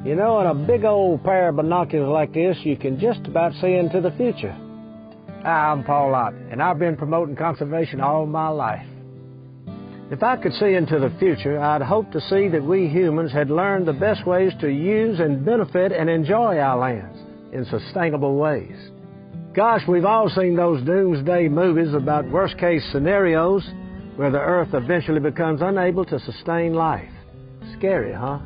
You know, in a big old pair of binoculars like this, you can just about see into the future. Hi, I'm Paul Ott, and I've been promoting conservation all my life. If I could see into the future, I'd hope to see that we humans had learned the best ways to use and benefit and enjoy our lands in sustainable ways. Gosh, we've all seen those doomsday movies about worst-case scenarios where the Earth eventually becomes unable to sustain life. Scary, huh?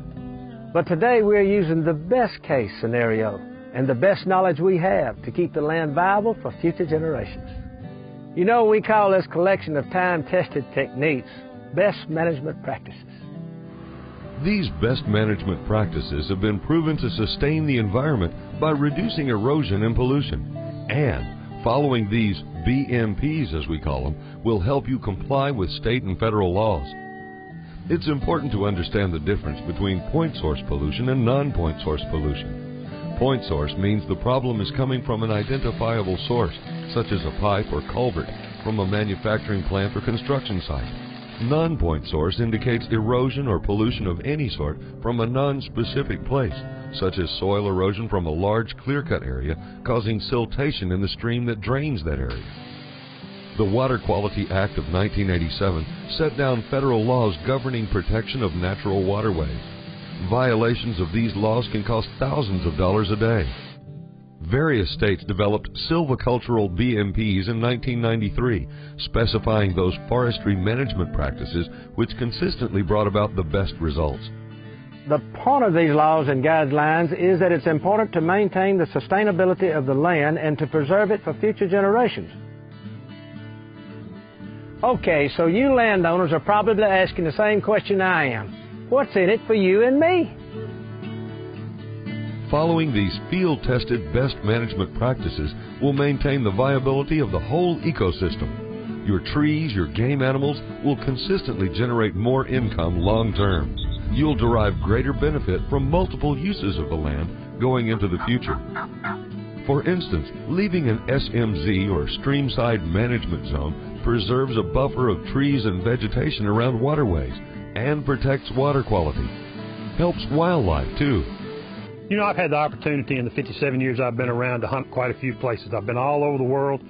But today we're using the best-case scenario and the best knowledge we have to keep the land viable for future generations. You know, we call this collection of time-tested techniques best management practices. These best management practices have been proven to sustain the environment by reducing erosion and pollution. And following these BMPs, as we call them, will help you comply with state and federal laws. It's important to understand the difference between point source pollution and non-point source pollution. Point source means the problem is coming from an identifiable source, such as a pipe or culvert from a manufacturing plant or construction site. Non-point source indicates erosion or pollution of any sort from a non-specific place, such as soil erosion from a large clear-cut area causing siltation in the stream that drains that area. The Water Quality Act of 1987 set down federal laws governing protection of natural waterways. Violations of these laws can cost thousands of dollars a day. Various states developed silvicultural BMPs in 1993, specifying those forestry management practices which consistently brought about the best results. The point of these laws and guidelines is that it's important to maintain the sustainability of the land and to preserve it for future generations. Okay, so you landowners are probably asking the same question I am. What's in it for you and me? Following these field-tested best management practices will maintain the viability of the whole ecosystem. Your trees, your game animals will consistently generate more income long-term. You'll derive greater benefit from multiple uses of the land going into the future. For instance, leaving an SMZ or Streamside management zone preserves a buffer of trees and vegetation around waterways and protects water quality. Helps wildlife too. You know, I've had the opportunity in the 57 years I've been around to hunt quite a few places. I've been all over the world.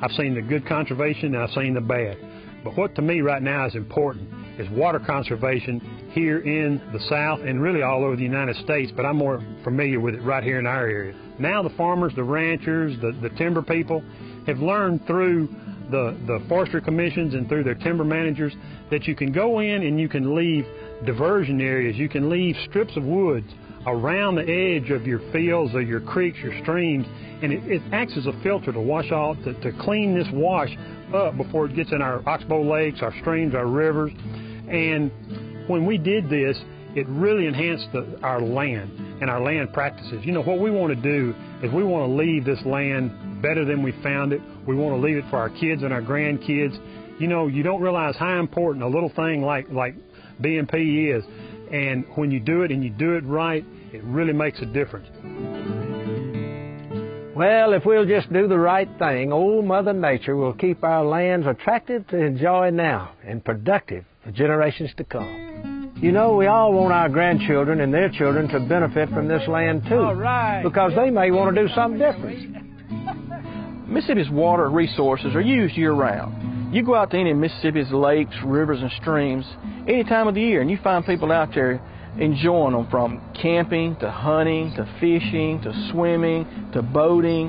I've seen the good conservation and I've seen the bad. But what to me right now is important is water conservation here in the South and really all over the United States, but I'm more familiar with it right here in our area. Now the farmers, the ranchers, the timber people have learned through the forestry commissions and through their timber managers that you can go in and you can leave diversion areas, you can leave strips of woods around the edge of your fields or your creeks, your streams, and it acts as a filter to wash off, to clean this wash up before it gets in our oxbow lakes, our streams, our rivers. And when we did this, it really enhanced our land and our land practices. You know, what we want to do is we want to leave this land better than we found it. We want to leave it for our kids and our grandkids. You know, you don't realize how important a little thing like BMP is. And when you do it and you do it right, it really makes a difference. Well, if we'll just do the right thing, old Mother Nature will keep our lands attractive to enjoy now and productive for generations to come. You know, we all want our grandchildren and their children to benefit from this land too, because they may want to do something different. Mississippi's water resources are used year-round. You go out to any of Mississippi's lakes, rivers, and streams any time of the year, and you find people out there enjoying them, from camping to hunting to fishing to swimming to boating.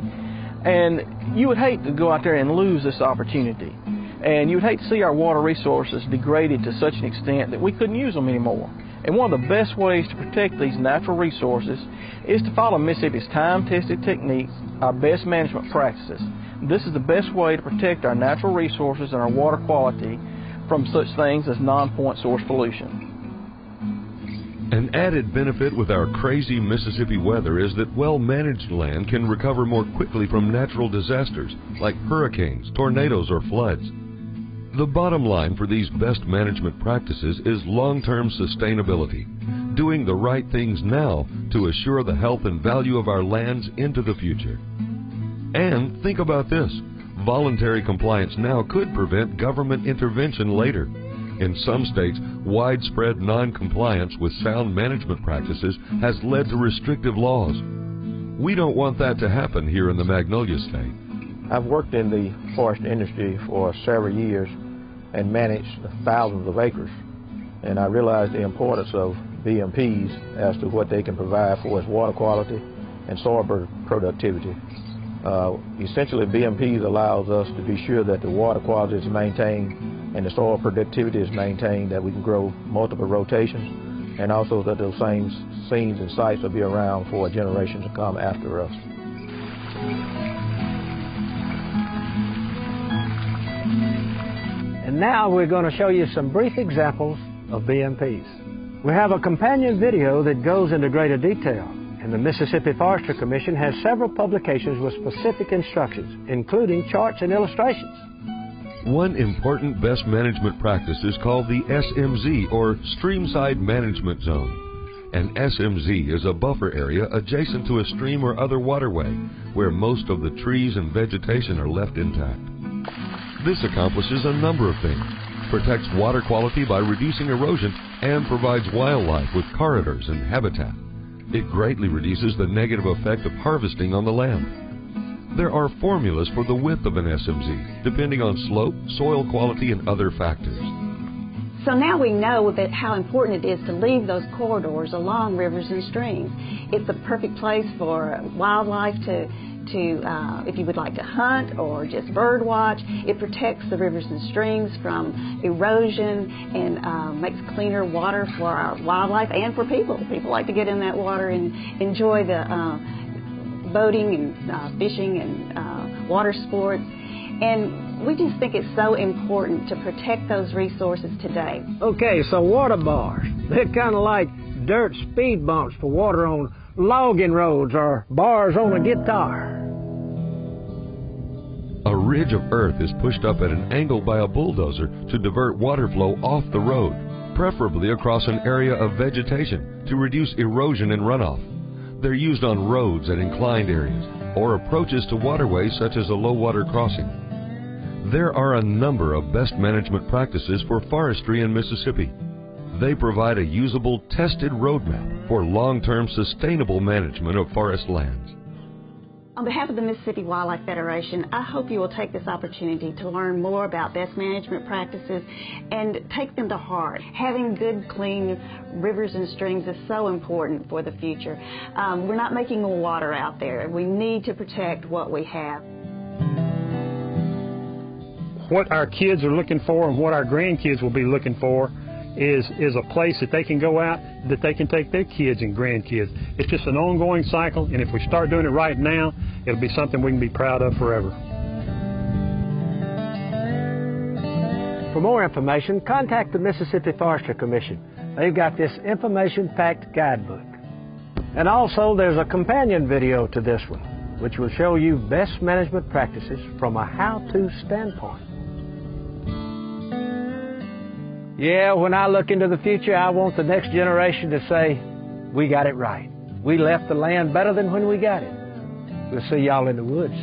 And you would hate to go out there and lose this opportunity. And you would hate to see our water resources degraded to such an extent that we couldn't use them anymore. And one of the best ways to protect these natural resources is to follow Mississippi's time-tested techniques, our best management practices. This is the best way to protect our natural resources and our water quality from such things as non-point source pollution. An added benefit with our crazy Mississippi weather is that well-managed land can recover more quickly from natural disasters like hurricanes, tornadoes, or floods. The bottom line for these best management practices is long-term sustainability, doing the right things now to assure the health and value of our lands into the future. And think about this. Voluntary compliance now could prevent government intervention later. In some states, widespread non-compliance with sound management practices has led to restrictive laws. We don't want that to happen here in the Magnolia State. I've worked in the forestry industry for several years and managed thousands of acres. And I realized the importance of BMPs as to what they can provide for its water quality and soil productivity. Essentially, BMPs allows us to be sure that the water quality is maintained and the soil productivity is maintained, that we can grow multiple rotations, and also that those same scenes and sites will be around for a generation to come after us. And now we're going to show you some brief examples of BMPs. We have a companion video that goes into greater detail, and the Mississippi Forestry Commission has several publications with specific instructions, including charts and illustrations. One important best management practice is called the SMZ, or Streamside Management Zone. An SMZ is a buffer area adjacent to a stream or other waterway where most of the trees and vegetation are left intact. This accomplishes a number of things, protects water quality by reducing erosion, and provides wildlife with corridors and habitat. It greatly reduces the negative effect of harvesting on the land. There are formulas for the width of an SMZ, depending on slope, soil quality, and other factors. So now we know that how important it is to leave those corridors along rivers and streams. It's a perfect place for wildlife to if you would like to hunt or just bird watch. It protects the rivers and streams from erosion and makes cleaner water for our wildlife and for people. People like to get in that water and enjoy the boating and fishing and water sports. And we just think it's so important to protect those resources today. Okay, so water bars. They're kind of like dirt speed bumps for water on logging roads or bars on a guitar. A ridge of earth is pushed up at an angle by a bulldozer to divert water flow off the road, preferably across an area of vegetation to reduce erosion and runoff. They're used on roads at inclined areas or approaches to waterways such as a low water crossing. There are a number of best management practices for forestry in Mississippi. They provide a usable, tested roadmap for long-term sustainable management of forest lands. On behalf of the Mississippi Wildlife Federation, I hope you will take this opportunity to learn more about best management practices and take them to heart. Having good, clean rivers and streams is so important for the future. We're not making more water out there. We need to protect what we have. What our kids are looking for and what our grandkids will be looking for is a place that they can go out, that they can take their kids and grandkids. It's just an ongoing cycle, and if we start doing it right now, it'll be something we can be proud of forever. For more information, contact the Mississippi Forestry Commission. They've got this information-packed guidebook. And also, there's a companion video to this one, which will show you best management practices from a how-to standpoint. Yeah, when I look into the future, I want the next generation to say, we got it right. We left the land better than when we got it. We'll see y'all in the woods.